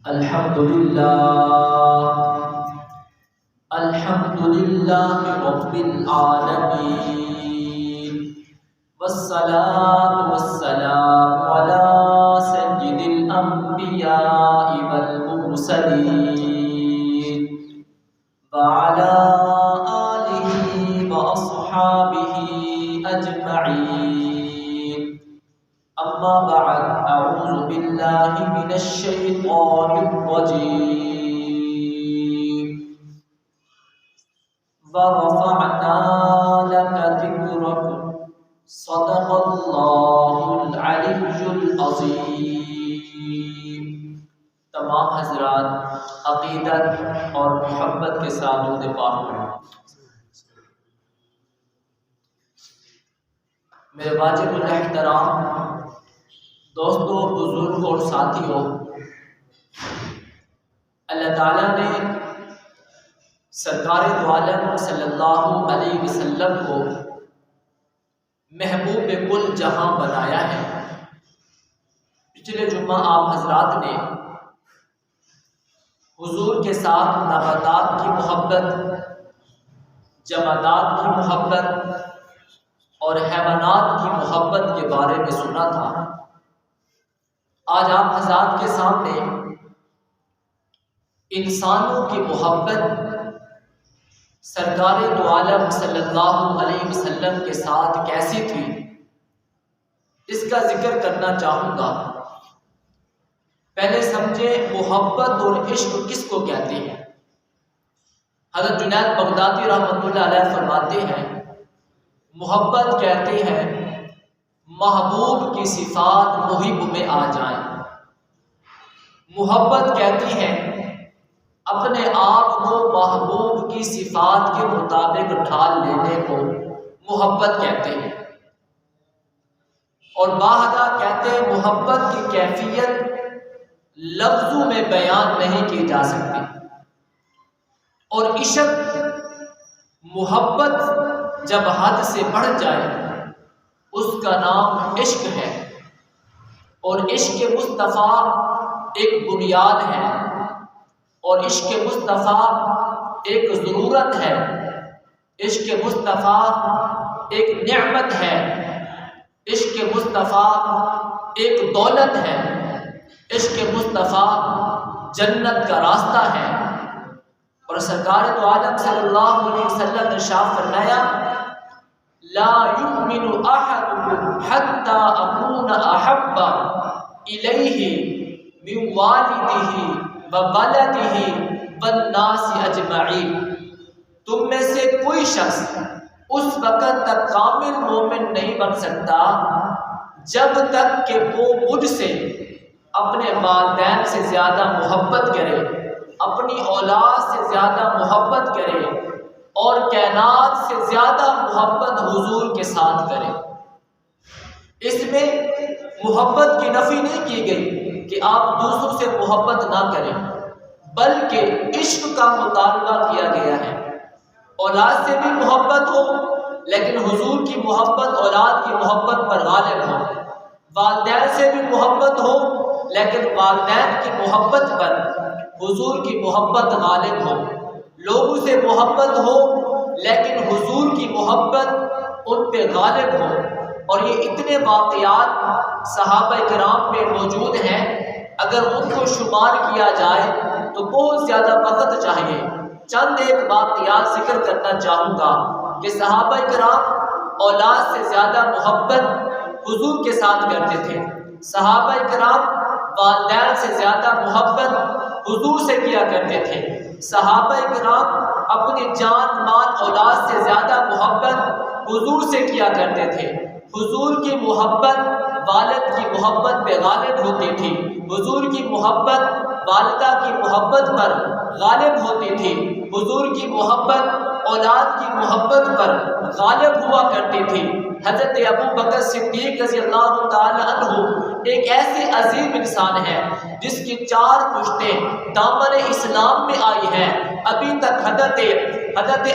الحمد للہ رب العالمین والصلاة والسلام علی سید الانبیاء والمرسلین وعلی آلہ واصحابہ اجمعین اما بعد اعوذ باللہ من الشیطان الرجیم ورفعنا لك ذکرک صدق اللہ العلی العظیم۔ تمام حضرات عقیدت اور محبت کے ساتھ درود پاک پڑھیں۔ میرے واجب الاحترام دوستوں، بزرگوں اور ساتھیوں، اللہ تعالیٰ نے سرکار دو عالم صلی اللہ علیہ وسلم کو محبوب کل جہاں بنایا ہے۔ پچھلے جمعہ آپ حضرات نے حضور کے ساتھ نباتات کی محبت، جمادات کی محبت اور حیوانات کی محبت کے بارے میں سنا تھا۔ آج آپ حضرات کے سامنے انسانوں کی محبت سرکار دو عالم صلی اللہ علیہ وسلم کے ساتھ کیسی تھی، اس کا ذکر کرنا چاہوں گا۔ پہلے سمجھیں محبت اور عشق کس کو کہتے ہیں۔ حضرت جنید بغدادی رحمۃ اللہ علیہ فرماتے ہیں محبت کہتے ہیں محبوب کی صفات محب میں آ جائیں۔ محبت کہتی ہے اپنے آپ کو محبوب کی صفات کے مطابق ڈھال لینے کو محبت کہتے ہیں۔ اور باہدا کہتے ہیں محبت کی کیفیت لفظوں میں بیان نہیں کی جا سکتی۔ اور عشق، محبت جب حد سے بڑھ جائے اس کا نام عشق ہے۔ اور عشق مصطفیٰ ایک بنیاد ہے، اور عشق مصطفیٰ ایک ضرورت ہے، عشق مصطفیٰ ایک نعمت ہے، عشق مصطفیٰ ایک دولت ہے، عشق مصطفیٰ جنت کا راستہ ہے۔ اور سرکار دو عالم صلی اللہ علیہ وسلم نے ارشاد فرمایا لا یؤمن احدکم حتی اکون احب الیہ من والدہ وولدہ والناس اجمعین۔ تم میں سے کوئی شخص اس وقت تک کامل مومن نہیں بن سکتا جب تک کہ وہ مجھ سے اپنے والدین سے زیادہ محبت کرے، اپنی اولاد سے زیادہ محبت کرے، اور کائنات سے زیادہ محبت حضور کے ساتھ کرے۔ اس میں محبت کی نفی نہیں کی گئی کہ آپ دوسروں سے محبت نہ کریں، بلکہ عشق کا مطالبہ کیا گیا ہے۔ اولاد سے بھی محبت ہو لیکن حضور کی محبت اولاد کی محبت پر غالب ہو، والدین سے بھی محبت ہو لیکن والدین کی محبت پر حضور کی محبت غالب ہو، لوگوں سے محبت ہو لیکن حضور کی محبت ان پہ غالب ہو۔ اور یہ اتنے واقعات صحابہ کرام میں موجود ہیں، اگر ان کو شمار کیا جائے تو بہت زیادہ وقت چاہیے۔ چند ایک واقعات ذکر کرنا چاہوں گا کہ صحابہ کرام اولاد سے زیادہ محبت حضور کے ساتھ کرتے تھے، صحابہ کرام والدین سے زیادہ محبت حضور سے کیا کرتے تھے، صحابہ کرام اپنی جان مال اولاد سے زیادہ محبت حضور سے کیا کرتے تھے۔ حضور کی محبت والد کی محبت پہ غالب ہوتی تھی، حضور کی محبت والدہ کی محبت پر غالب ہوتی تھی، حضور کی محبت اولاد کی محبت پر غالب ہوا کرتی تھی۔ حضرت ابو بکر صدیق رضی اللہ تعالی عنہ ایک ایسے عظیم انسان ہے جس کی 4 پشتیں دامن اسلام میں آئی ہیں۔ ابھی تک حضرت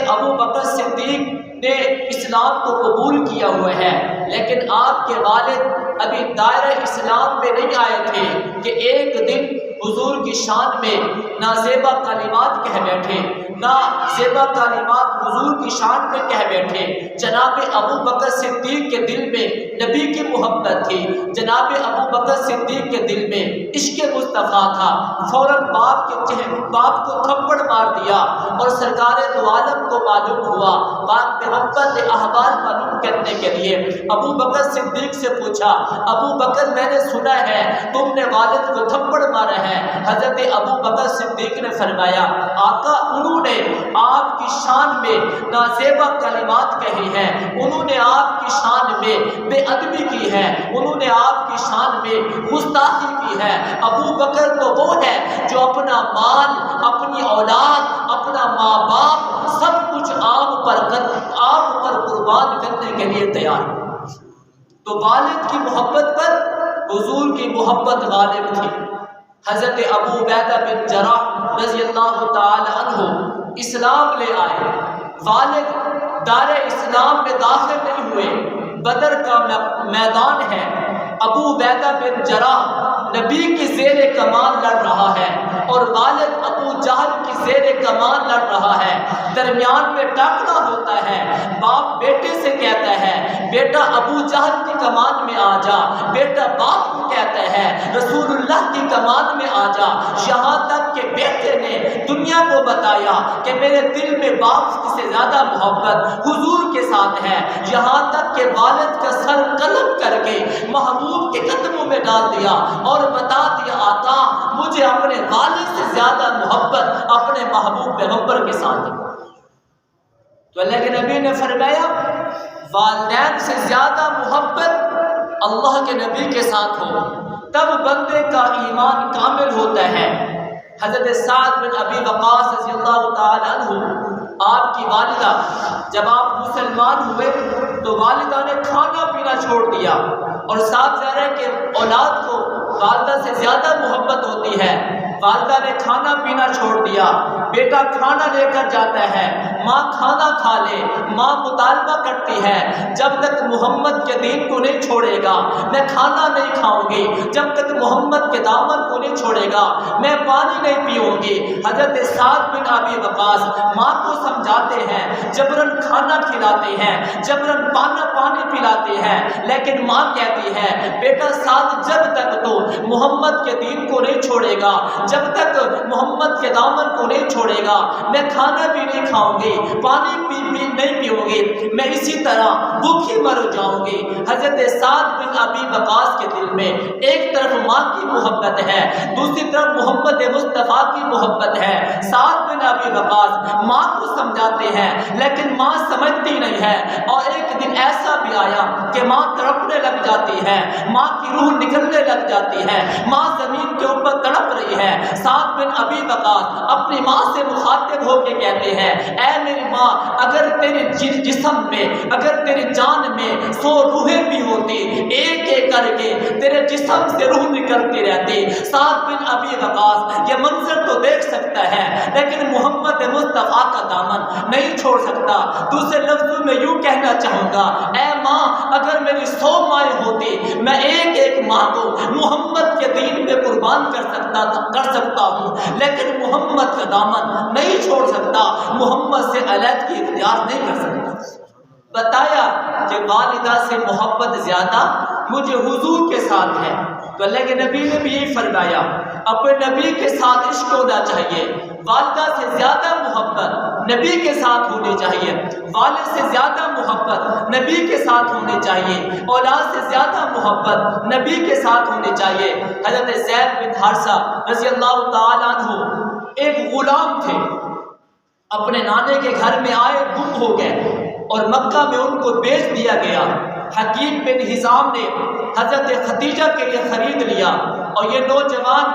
ابو بکر صدیق نے اسلام کو قبول کیا ہوا ہے، لیکن آپ کے والد ابھی دائرہ اسلام میں نہیں آئے تھے کہ ایک دن حضور کی شان میں نازیبا کلمات کہہ بیٹھے، نازیبا کلمات حضور کی شان میں کہہ بیٹھے۔ جناب ابو بکر صدیق کے دل میں نبی کی محبت تھی، جناب ابو بکر صدیق کے دل میں عشق مصطفیٰ تھا۔ فوراً باپ کو تھپڑ مار دیا اور سرکار دو عالم کو معلوم ہوا۔ پاک پیغمبر نے احوال معلوم کرنے کے لیے ابو بکر صدیق سے پوچھا، ابو بکر میں نے سنا ہے تم نے والد کو تھپڑ مارا ہے۔ حضرت ابو بکر صدیق نے فرمایا، آقا انہوں نے آپ کی شان میں نازیبا کلمات کہی ہیں، انہوں نے آپ کی شان میں بے ادبی کی ہے، انہوں نے آپ کی شان میں گستاخی کی ہے۔ ابو بکر تو وہ ہے جو اپنا مال، اپنی اولاد، اپنا ماں باپ سب کچھ آپ پر قربان کرنے کے لیے تیار ہے۔ تو والد کی محبت پر حضور کی محبت غالب تھی۔ حضرت ابو عبیدہ بن جراح رضی اللہ تعالی عنہ اسلام لے آئے، والد دار اسلام میں داخل نہیں ہوئے، بدر کا میدان ہے، ابو عبیدہ بن جراح نبی کی زیر کمان لڑ رہا ہے اور والد ابو جہل کی زیر کمان لڑ رہا ہے، درمیان میں ٹاکرا ہوتا ہے۔ باپ بیٹے سے کہتا ہے بیٹا ابو جہل کی کمان میں آ جا، بیٹا باپ کو کہتا ہے رسول اللہ کی کمان میں آ جا، یہاں تک کہ بیٹے نے دنیا کو بتایا کہ میرے دل میں باپ سے زیادہ محبت حضور کے ساتھ ہے، یہاں تک کہ والد کا سر قلم کر کے محبوب کے قدموں میں ڈال دیا اور بتا دیا آقا مجھے اپنے والد سے زیادہ محبت اپنے محبوب پیغمبر کے ساتھ ہے۔ تو اللہ کے نبی نے فرمایا والدین سے زیادہ محبت اللہ کے نبی کے ساتھ ہو، تب بندے کا ایمان کامل ہوتا ہے۔ حضرت سعد بن ابی وقاص رضی اللہ تعالی عنہ، آپ کی والدہ جب آپ مسلمان ہوئے تو والدہ نے کھانا پینا چھوڑ دیا، اور صاف ظاہر ہے کہ اولاد کو والدہ سے زیادہ محبت ہوتی ہے۔ والدہ نے کھانا پینا چھوڑ دیا، بیٹا کھانا لے کر جاتا ہے، ماں کھانا کھا لے، ماں مطالبہ کرتی ہے جب تک محمد کے دین کو نہیں چھوڑے گا میں کھانا نہیں کھاؤں گی، جب تک محمد کے دامن کو نہیں چھوڑے گا میں پانی نہیں پیوں گی۔ حضرت سعد بن ابی وقاص ماں کو سمجھاتے ہیں، جبرن کھانا کھلاتے ہیں، جبرن پانی پلاتے ہیں، لیکن ماں کہتی ہے بیٹا سعد جب تک تو محمد کے دین کو نہیں چھوڑے گا، جب تک محمد کے دامن کو نہیں چھوڑے گا میں کھانا بھی نہیں کھاؤں گی، پانی بھی نہیں پیوں گی، میں اسی طرح بھوکی مر جاؤں گی۔ حضرت سعد بن ابی وقاص کے دل میں ایک طرف ماں کی محبت ہے، دوسری طرف محمد مصطفیٰ کی محبت ہے۔ سعد بن ابی وقاص ماں کو سمجھاتے ہیں لیکن ماں سمجھتی نہیں ہے، اور ایک دن ایسا بھی آیا کہ ماں تڑپنے لگ جاتی ہے، ماں کی روح نکلنے لگ جاتی ہے، ماں زمین کے اوپر تڑپ رہی ہے۔ سعد بن ابی وقاص اپنی ماں سے مخاطب ہو کے کہتے ہیں اے میری ماں اگر تیرے جسم میں، اگر تیری جان میں 100 روحیں بھی ہوتی، ایک ایک کر کے تیرے جسم سے روح نکلتی رہتی۔ سعد بن ابی وقاص یہ منظر تو دیکھ سکتا ہے لیکن محمد مصطفیٰ کا دامن نہیں چھوڑ سکتا۔ دوسرے لفظوں میں یوں کہنا چاہوں گا اے ماں اگر میری 100 مائیں ہوتی میں ایک ایک ماں کو محمد کے دین پہ قربان کر سکتا ہوں، لیکن محمد کا دامن نہیں چھوڑ سکتا، محمد سے علیحدگی اختیار نہیں کر سکتا۔ بتایا کہ والدہ سے محبت زیادہ مجھے حضور کے ساتھ ہے، تو اللہ کے نبی نے بھی یہی فرمایا اپنے نبی کے ساتھ عشق ہونا چاہیے، والدہ سے زیادہ محبت نبی کے ساتھ ہونی چاہیے، والد سے زیادہ محبت نبی کے ساتھ ہونی چاہیے، اولاد سے زیادہ محبت نبی کے ساتھ ہونی چاہیے۔ حضرت زید بن حارثہ رضی اللہ تعالیٰ عنہ ایک غلام تھے، اپنے نانے کے گھر میں آئے گم ہو گئے اور مکہ میں ان کو بیچ دیا گیا۔ حکیم بن حزام نے حضرت خدیجہ کے لیے خرید لیا، اور یہ نوجوان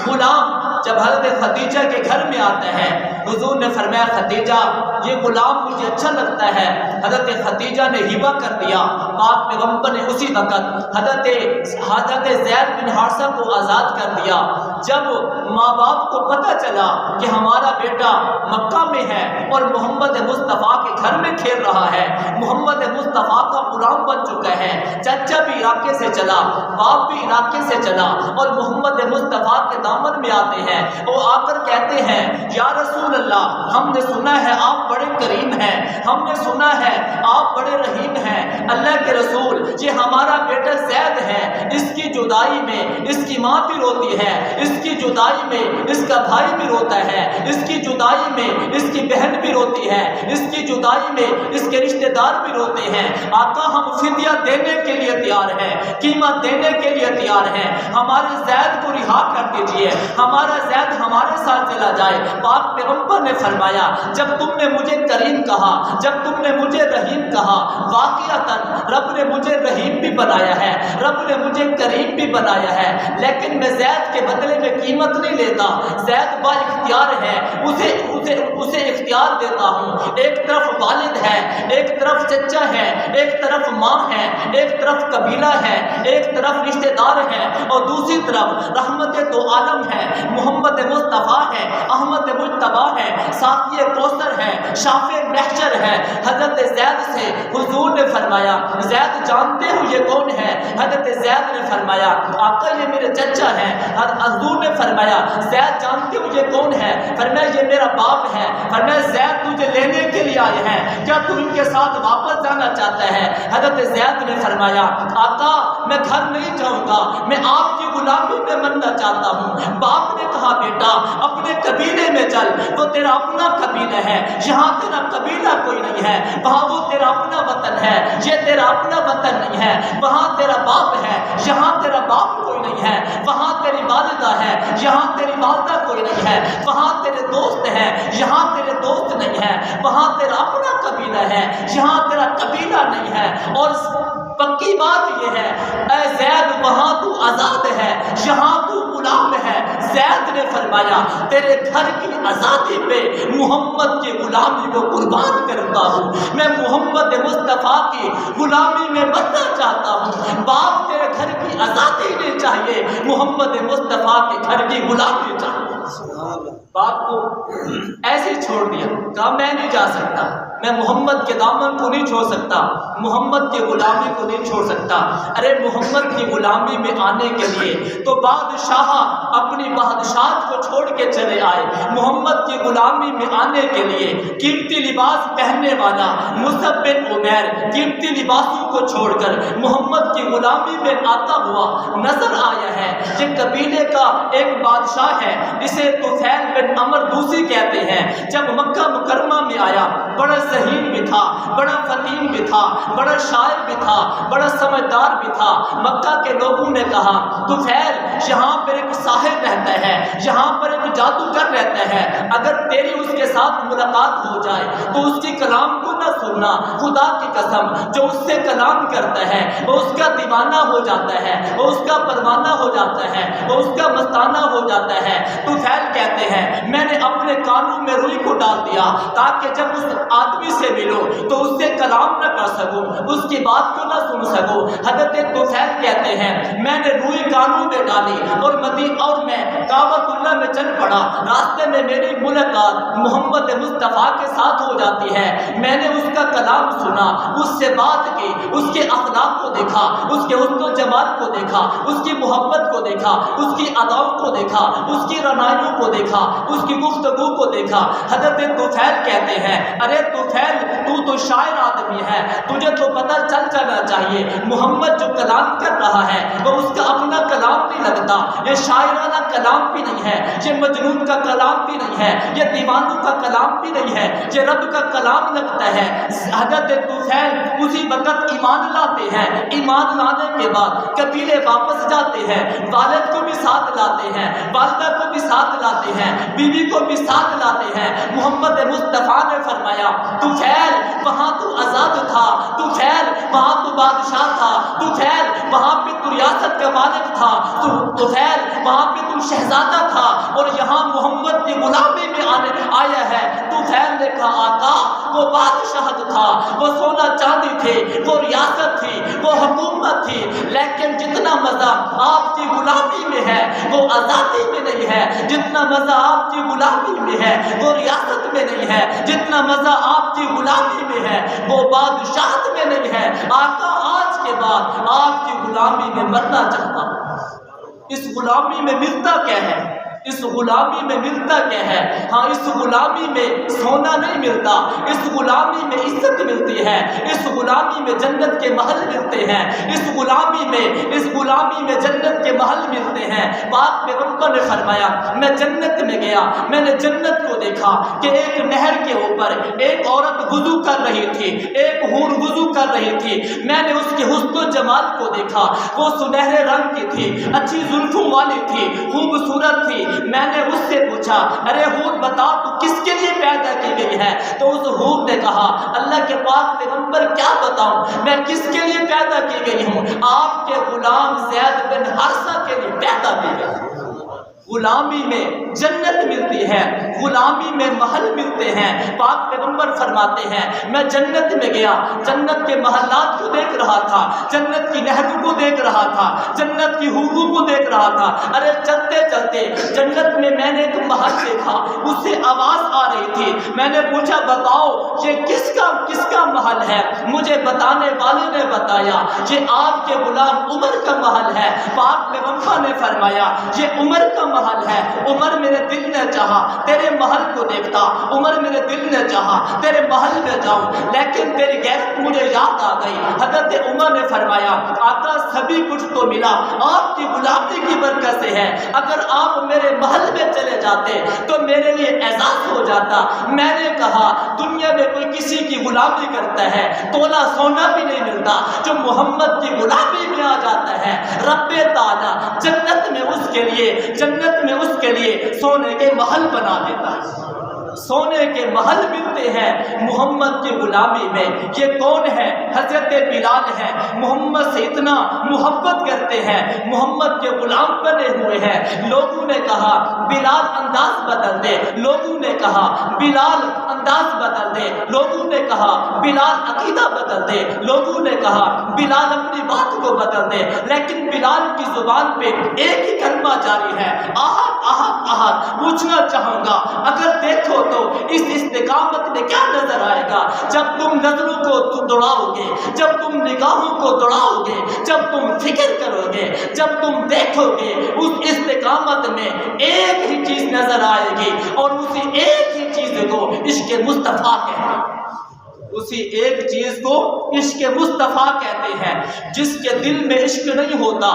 غلام جب حضرت خدیجہ کے گھر میں آتا ہے حضور نے فرمایا خدیجہ یہ غلام مجھے اچھا لگتا ہے، حضرت خدیجہ نے ہبہ کر دیا۔ پاک پیغمبر نے اسی وقت حضرت زید بن حارثہ کو آزاد کر دیا۔ جب ماں باپ کو پتہ چلا کہ ہمارا بیٹا مکہ میں ہے اور محمد مصطفیٰ کے گھر میں کھیل رہا ہے، محمد مصطفیٰ کا غلام بن چکا ہے، چچا بھی علاقے سے چلا، باپ بھی علاقے سے چلا اور محمد مصطفیٰ کے دامن میں آتے ہیں، وہ آ کر کہتے ہیں یا رسول اللہ، ہم نے سنا ہے آپ بڑے کریم ہیں، ہم نے سنا ہے آپ بڑے رحیم ہیں، اللہ کے رسول یہ ہمارا بیٹا زید ہے، اس کی جدائی میں اس کی ماں بھی روتی ہے، اس کی جدائی میں اس کا بھائی بھی روتا ہے، اس کی جدائی میں اس کی بہن بھی روتی ہے، اس کی جدائی میں اس کے رشتہ دار بھی روتے ہیں، آقا ہم فدیہ دینے کے لیے تیار ہیں، قیمت دینے کے لیے تیار ہیں، ہمارے زید کو رہا کر دیجئے، ہمارا زید ہمارے ساتھ چلا جائے۔ پاک پیغمبر نے فرمایا جب تم نے مجھے کریم کہا، جب تم نے مجھے رحیم کہا، واقعتاً رب نے مجھے رحیم بھی بنایا ہے، رب نے مجھے کریم بھی بنایا ہے، لیکن میں زید کے بدلے میں قیمت نہیں لیتا، زید با اختیار ہے، اسے اختیار دیتا ہوں، ایک طرف والد ہے، ایک طرف چچا ہے، ایک طرف ماں ہے، ایک طرف قبیلہ ہے، ایک طرف رشتہ دار ہے اور دوسری طرف رحمت دو عالم ہے، محمد مصطفیٰ ہے، احمد مجتبیٰ ہے، ساقی کوثر ہے، شافع محشر ہے۔ حضرت زید سے حضور نے فرمایا زید جانتے ہو یہ کون ہے؟ حضرت زید نے فرمایا آقا یہ میرے چچا ہیں۔ حضور نے فرمایا زید جانتے ہو یہ کون ہے؟ فرمایا یہ میرا باپ ہے۔ فرمایا زید تجھے لینے کے لیے آئے ہیں، کیا تو ان کے ساتھ واپس جانا چاہتا ہے؟ حضرت زید نے فرمایا آقا میں گھر نہیں جاؤں گا، میں آپ کی غلامی میں مرنا چاہتا ہوں۔ باپ نے کہا بیٹا اپنے قبیلے میں چل، وہ تیرا اپنا قبیلہ ہے، یہاں تیرا قبیلہ کوئی نہیں ہے، وہاں وہ تیرا اپنا وطن ہے، یہ تیرا اپنا وطن نہیں ہے، وہاں تیرا باپ ہے، یہاں تیرا باپ کوئی نہیں ہے، وہاں تیری والدہ ہے، یہاں تیری والدہ کوئی نہیں ہے، وہاں تیرے دوست ہیں، یہاں تیرے دوست نہیں ہے، وہاں تیرا اپنا قبیلہ ہے، یہاں تیرا قبیلہ نہیں ہے۔ اور پکی بات یہ ہے اے زید وہاں تو آزاد ہے، یہاں تو غلام ہے۔ زید نے فرمایا تیرے گھر کی آزادی پہ محمد کی غلامی کو قربان کرتا ہوں، میں محمد مصطفیٰ کی غلامی میں بننا چاہتا ہوں۔ باپ تیرے گھر کی آزادی نہیں چاہیے، محمد مصطفیٰ کے گھر کی غلامی چاہیے۔ باپ کو ایسے چھوڑ دیا، کہا میں نہیں جا سکتا، میں محمد کے دامن کو نہیں چھوڑ سکتا، محمد کی غلامی کو نہیں چھوڑ سکتا۔ ارے محمد کی غلامی میں آنے کے لیے تو بادشاہ اپنی بادشاہت کو چھوڑ کے چلے آئے، محمد کی غلامی میں آنے کے لیے قیمتی لباس پہننے والا مصعب بن عمیر قیمتی لباسوں کو چھوڑ کر محمد کی غلامی میں آتا ہوا نظر آیا ہے۔ یہ قبیلے کا ایک بادشاہ ہے، اسے طفیل بن عمر دوسی کہتے ہیں۔ جب مکہ مکرمہ میں آیا بڑا ذہین بھی تھا، بڑا فطین بھی تھا، بڑا شاعر بھی تھا، بڑا سمجھدار بھی تھا۔ مکہ کے لوگوں نے کہا طفیل یہاں پر ایک ساحر رہتا ہے، یہاں پر ایک جادوگر رہتا ہے، اگر تیری اس کے ساتھ ملاقات ہو جائے تو اس کی کلام کو نہ سننا، خدا کی قسم جو اس سے کلام کرتا ہے وہ اس کا دیوانہ ہو جاتا ہے، وہ اس کا پروانہ ہو جاتا ہے، وہ اس کا مستانہ ہو جاتا ہے۔ طفیل کہتے ہیں میں نے اپنے کانوں میں روئی کو ڈال دیا تاکہ جب اس آدمی سے ملو تو اس سے کلام نہ کر سکوں، اس کی بات کو نہ سن سکوں۔ حضرت طفیل کہتے ہیں میں نے روئی کانوں میں ڈالی اور میں کعبۃ اللہ میں چل پڑا، راستے میں میری ملاقات محمد مصطفیٰ کے ساتھ ہو جاتی ہے، میں نے اس کا کلام سنا، اس سے بات کی، اس کے اخلاق کو دیکھا، اس کے حسن و جمال کو دیکھا، اس کی محبت کو دیکھا، اس کی اداؤں کو دیکھا، اس کی رعنائیوں کو دیکھا، اس کی گفتگو کو دیکھا۔ حضرت طفیل کہتے ہیں ارے طفیل تو شاعر آدمی ہے، تجھے تو پتہ چل جانا چاہیے محمد جو کلام کر رہا ہے وہ اس کا اپنا کلام نہیں لگتا، یہ شاعرانہ کلام بھی نہیں ہے، یہ مجنون کا کلام بھی نہیں ہے، یہ دیوانوں کا کلام بھی نہیں ہے، یہ رب کا کلام لگتا ہے۔ حضرت طفیل اسی وقت ایمان لاتے ہیں، ایمان لانے کے بعد قبیلے واپس جاتے ہیں، والد کو بھی ساتھ لاتے ہیں، والدہ کو بھی ساتھ لاتے ہیں، بیوی کو بھی ساتھ لاتے ہیں۔ محمد مصطفیٰ نے فرمایا طفیل وہاں تو آزاد تھا، طفیل وہاں تو بادشاہ تھا، طفیل وہاں پہ تو ریاست کا مالک تھا، طفیل وہاں پہ تو شہزادہ تھا، اور یہاں محمد کی غلامی میں آیا ہے۔ طفیل نے کہا آقا وہ بادشاہت تھا، وہ سونا چاندی تھے، وہ ریاست تھی، وہ حکومت تھی، لیکن جتنا مزہ آپ کی غلامی میں ہے وہ آزادی میں نہیں ہے، جتنا مزہ آپ کی غلامی میں ہے وہ ریاست میں نہیں ہے، جتنا مزہ آپ کی غلامی میں ہے وہ بادشاہت میں نہیں ہے۔ آقا آج کے بعد آپ کی غلامی میں مرنا چاہتا ہوں۔ اس غلامی میں ملتا کیا ہے؟ اس غلامی میں ملتا کیا ہے؟ ہاں، اس غلامی میں سونا نہیں ملتا، اس غلامی میں عزت ملتی ہے، اس غلامی میں جنت کے محل ملتے ہیں، اس غلامی میں جنت کے محل ملتے ہیں۔ پاک پیغمبر نے فرمایا میں جنت میں گیا، میں نے جنت کو دیکھا کہ ایک نہر کے اوپر ایک عورت وضو کر رہی تھی، ایک حور وضو کر رہی تھی، میں نے اس کے حسن و جمال کو دیکھا، وہ سنہرے رنگ کی تھی، اچھی زلفوں والی تھی، خوبصورت تھی۔ میں نے اس سے پوچھا ارے حور بتا تو کس کے لیے پیدا کی گئی ہے؟ تو اس حور نے کہا اللہ کے پاک پیغمبر کیا بتاؤں میں کس کے لیے پیدا کی گئی ہوں؟ آپ کے غلام زید بن حارثہ کے لیے پیدا کی گئی۔ غلامی میں جنت ملتی ہے، غلامی میں محل ملتے ہیں۔ پاک پیغمبر فرماتے ہیں میں جنت میں گیا، جنت کے محلات کو دیکھ رہا تھا، جنت کی نہروں کو دیکھ رہا تھا، جنت کی حوروں کو دیکھ رہا تھا۔ ارے چلتے چلتے جنت میں نے ایک محل دیکھا، اس سے آواز آ رہی تھی، میں نے پوچھا بتاؤ یہ کس کا محل ہے؟ مجھے بتانے والے نے بتایا یہ آپ کے غلام عمر کا محل ہے۔ پاک پیغمبر نے فرمایا یہ عمر کا محل ہے۔ عمر میرے دل نے چاہا تیرے محل کو دیکھتا، عمر میرے دل نے چاہا تیرے محل میں جاؤں، لیکن تیری غیرت مجھے یاد آ گئی۔ حضرت عمر نے فرمایا آقا سبھی کچھ تو ملا، آپ کی غلامی کی برکت سے ہے، اگر آپ میرے محل میں چلے جاتے تو میرے لیے اعزاز ہو جاتا۔ میں نے کہا دنیا میں کوئی کسی کی غلامی کرتا ہے تولا سونا بھی نہیں ملتا، جو محمد کی غلامی میں آ جاتا ہے رب تعالی جنت میں اس کے لیے سونے کے محل بنا دیتا ہے۔ سونے کے محل ملتے ہیں محمد کی غلامی میں۔ یہ کون ہے؟ حضرت بلال ہے، محمد سے اتنا محبت کرتے ہیں، محمد کے غلام بنے ہوئے ہیں۔ لوگوں نے کہا بلال انداز بدل دے، لوگوں نے کہا بلال انداز بدل دے، لوگوں نے کہا بلال عقیدہ بدل دے، لوگوں نے کہا بلال اپنی بات کو بدل دے، لیکن بلال کی زبان پہ ایک ہی کلمہ جاری ہے احد احد احد۔ پوچھنا چاہوں گا اگر دیکھو تو اس استقامت میں کیا نظر آئے گا؟ جب تم نظروں کو دوڑاؤ گے، جب تم نگاہوں کو دوڑاؤ گے، جب تم فکر کرو گے، جب تم دیکھو گے، اس استقامت میں ایک ہی چیز نظر آئے گی اور اسی ایک ہی چیز کو عشق مصطفیٰ کہتے ہیں۔ اسی ایک چیز کو عشق مصطفیٰ کہتے ہیں۔ جس کے دل میں عشق نہیں ہوتا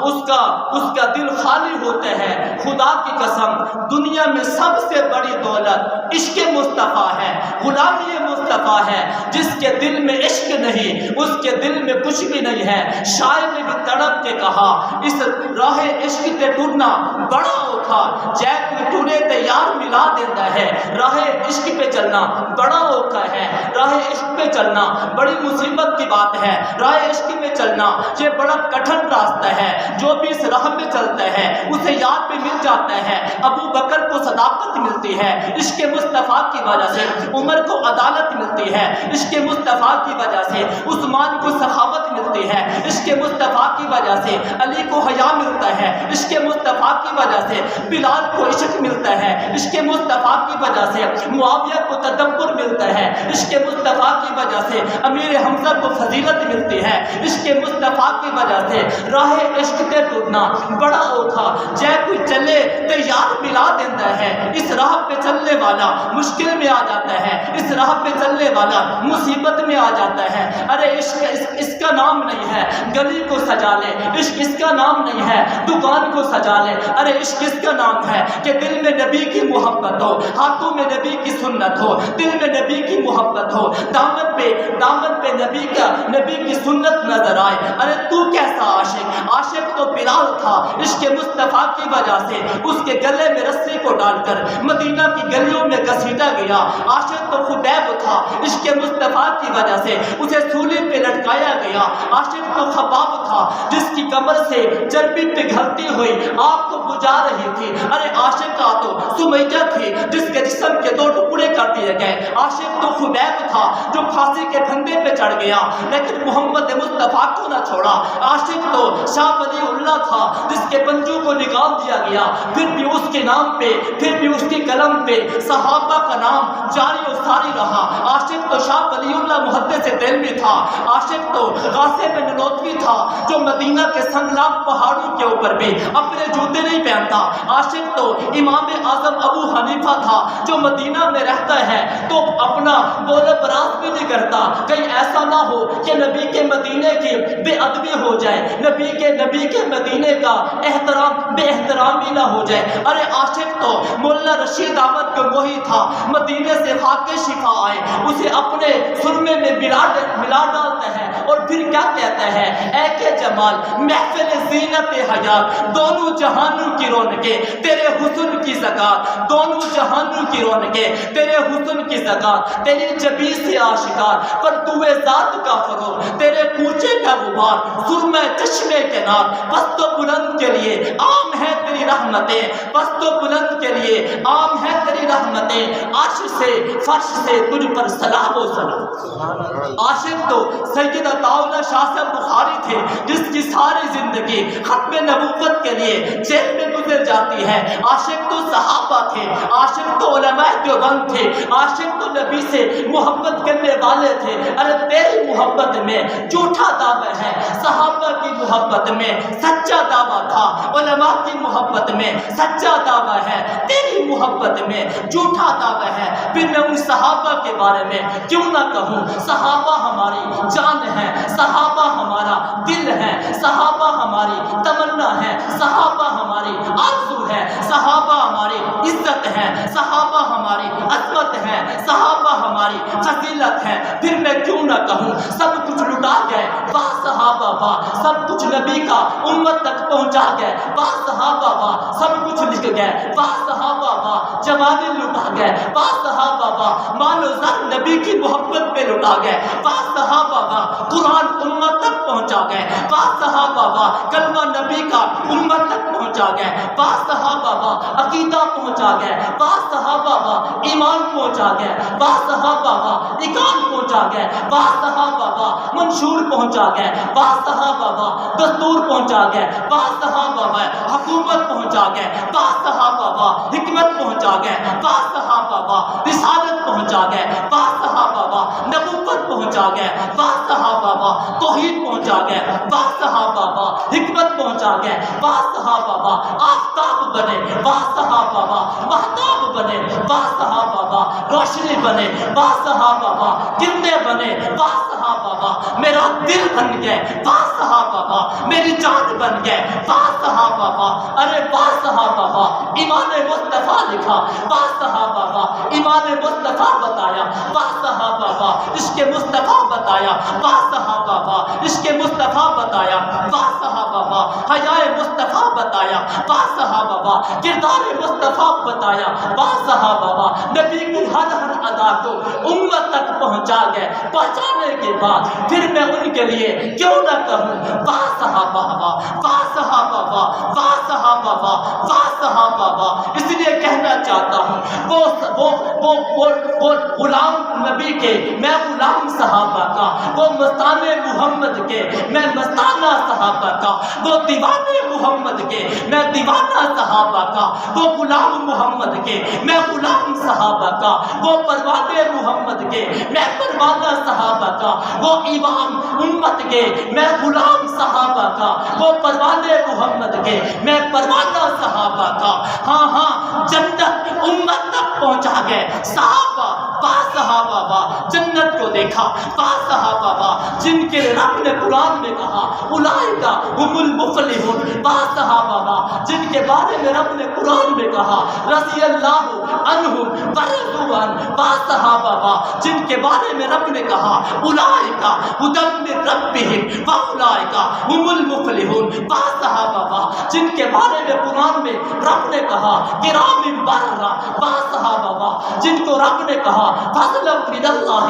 اس کا دل خالی ہوتا ہے۔ خدا کی قسم دنیا میں سب سے بڑی دولت عشق مصطفیٰ ہے، غلامی مصطفیٰ ہے۔ جس کے دل میں عشق نہیں اس کے دل میں کچھ بھی نہیں ہے۔ شاعر نے بھی تڑپ کے کہا اس راہ عشق تے ٹرنا بڑا اوکھا، جے کوئی ٹرے تے یار ملا دیتا ہے۔ راہ عشق پہ چلنا بڑا اوکھا ہے، راہ عشق پہ چلنا بڑی مصیبت کی بات ہے، راہ عشق میں چلنا یہ بڑا کٹھن راستہ ہے۔ جو بھی اس راہ میں چلتا ہے اسے یاد بھی مل جاتا ہے۔ ابو بکر کو صداقت ملتی ہے عشق مصطفیٰ کی وجہ سے، عمر کو عدالت ملتی ہے عشق مصطفیٰ کی وجہ سے، عثمان کو سخاوت ملتی ہے عشق مصطفیٰ کی وجہ سے، علی کو حیا ملتا ہے عشق مصطفیٰ کی وجہ سے، بلال کو عشق ملتا ہے عشق مصطفیٰ کی وجہ سے، معاویہ کو تدبر ملتا ہے عشق مصطفیٰ کی وجہ سے، امیر حمزہ کو فضیلت ملتی ہے عشق مصطفیٰ کی وجہ سے۔ راہ عشق تے ٹرنا بڑا اوکھا، جے کوئی چلے تے یار ملا دیتا ہے۔ اس راہ پہ چلنے والا مشکل میں آ جاتا ہے، اس راہ پہ چلنے والا مصیبت میں آ جاتا ہے۔ ارے عشق اس کا نام نہیں ہے گلی کو سجا لے، عشق اس کا نام نہیں ہے دکان کو سجا لے، ارے عشق اس کا نام ہے کہ دل میں نبی کی محبت ہو، ہاتھوں میں نبی کی سنت ہو، دل میں نبی کی محبت ہو، دامن پہ نبی کی سنت نظر آئے۔ ارے تو کیسا عاشق تو بلال تھا عشق مصطفیٰ کی وجہ سے، اس کے گلے میں رسی کو ڈال کر مدینہ کی گلیوں میں گھسیٹا گیا۔ عاشق تو خبیب تھا عشق مصطفیٰ کی وجہ سے، اسے سولی پہ لٹکایا گیا۔ عاشق تو خباب تھا جس کی کمر سے چربی پگھلتی ہوئی آپ کو بجھا رہی تھی۔ ارے عاشق کا تو سمیہ تھی جس کے جسم کے 2 ٹکڑے کر دیے گئے. عاشق تو خبیب تھا جو پھانسی کے پھندے پہ چڑھ گیا لیکن محمد مصطفیٰ کو نہ چھوڑا. عاشق تو شاہ ولی اللہ تھا جس کے پنجوں کو نکال دیا گیا، پھر بھی اس کے نام پہ، پھر بھی اس کی قلم پہ صحابہ کا نام جاری و ساری رہا. عاشق تو شاہ ولی اللہ محدث دہلوی تھا. عاشق تو غازی بن نانوتوی تھا جو مدینہ کے سنگلاخ پہاڑوں کے اوپر بھی اپنے جوتے نہیں پہنتا. عاشق تو امام اعظم ابو حنیفہ تھا جو مدینہ میں رہتا ہے تو اپنا بول براز بھی نہیں کرتا کہیں ایسا نہ ہو کہ نبی کے مدینے کی بے ادبی ہو جائے، نبی کے مدینے کا احترام بے احترامی نہ ہو جائے. ارے عاشق تو مولا رشید احمد کو وہی تھا، مدینے سے خاک شفا آئے اسے اپنے سرمے میں ملا ڈالتا ہے اور پھر کیا کہتا ہے، اے کہ جمال محفل زینت حیات، دونوں جہانوں کی رونقیں تیرے حسن کی زکات، دونوں جہانوں کی رونقیں تیرے حسن کی زکات. تیری جبی سے آشکار پر توے ذات کا فروغ، تیرے کوچے کا غبار سرمہ چشمے کے نار. پست و بلند کے لیے عام ہے تیری رحمتیں، پست و بلند کے لیے عام ہے تیری رحمتیں. عرش سے فرش سے تجھ پر سلام و سلام. عاشق تو سید عطاءاللہ شاہ صاحب بخاری تھے جس کی ساری زندگی ختم نبوت کے لیے جیل میں گزر جاتی ہے. عاشق تو صحابہ تھے، عاشق تو علماء دیوبند تھے، عاشق تو نبی سے محبت کرنے والے تھے. ارے تیری محبت میں جھوٹا دعویٰ ہے، صحابہ کی محبت میں سچا دعویٰ تھا، علماء کی محبت میں سچا دعویٰ ہے، تیری محبت میں جھوٹا دعویٰ ہے. پھر میں ان صحابہ کے بارے میں کیوں نہ کہوں؟ صحابہ ہماری جان ہے، صحابہ ہمارا دل ہے، صحابہ ہماری تمنا ہے، صحابہ ہماری آرزو ہے، صحابہ ہماری عزت ہے، صحابہ ہماری عظمت ہے، صحابہ ہماری فضیلت ہے. پھر میں کیوں نہ کہوں؟ سب کچھ لٹا گئے با صحابہ با، سب کچھ نبی کا امت تک پہنچا گئے با صحابہ با، سب کچھ لکھ گئے با صحابہ با، جوانی لٹا گئے با صحابہ با، مال و زر نبی کی محبت پہ لٹا گئے با صحابہ با، قرآن امت تک پہنچا گئے با صحابہ با، کلمہ نبی کا امت تک پہنچا گئے با صحابہ با، عقیدہ پہنچا گئے با صحابہ با، ایمان پہنچا گئے با صحابہ با، اقام پہنچا گئے با صحابہ با، منشور پہنچا گئے با صحابہ با، دستور پہنچا گئے با صحابہ با، حکومت پہنچا گئے با صحابہ با، حکمت پہنچا گئے با صحابہ با، رسالت پہنچا گئے با صحابہ با، نبوت پہنچا گئے با صحابہ با، توحید پہنچا گئے با صحابہ با، حکمت پہنچا گئے با صحابہ با، آفتاب بنے با صحابہ با، مہتاب بنے با صحابہ با، روشنی بنے با صحابہ با، کرنے بنے با صحابہ با، میرا دل بن گئے با صحابہ با، میری جان بن گئے با صحابہ با. ارے با صحابہ با ایمان مصطفیٰ لکھا با صحابہ با، ایمان مصطفیٰ بتایا با صحابہ با، عشق مصطفیٰ بتایا با صحابہ با، عشق مصطفیٰ بتایا با صحابہ با، حیا مصطفیٰ بتایا با صحابہ با، کردار مصطفیٰ بتایا با صحابہ با. نبی کی ہر ادا کو امت تک پہنچا گئے، پہنچانے کے بعد پھر میں ان کے لیے کیوں نہ کہوں با صحابہ با، با صحابہ با، با صحابہ با، با صحابہ با. اس لیے کہنا چاہتا ہوں وہ غلام نبی کے میں غلام صحابہ کا، وہ مستانے محمد کے میں مستانہ صحابہ کا، وہ دیوانے محمد کے میں دیوانہ صحابہ کا، وہ غلام محمد کے میں غلام صحابہ کا، وہ پروانے محمد کے میں پروانہ صحابہ کا، وہ امام امت کے میں غلام صحابہ کا، وہ پروانے محمد کے میں پروانہ صحابہ کا. ہاں ہاں جنت امت تک پہنچا گئے صحابہ با صحابہ با، جنت کو دیکھا با صحابہ با، جن کے رب نے قرآن میں کہا اولئک هم المفلحون با صحابہ با، جن کے بارے میں رب نے قرآن میں کہا رضی اللہ عنہم ورضوا عنہ با صحابہ با، جن کے بارے میں رب نے کہا اولئک ھدی من ربہم واولئک هم المفلحون با صحابہ با، جن کے بارے میں قرآن میں رب نے کہا کرام بررہ با صحابہ با، جن کو رب نے کہا فضل من اللہ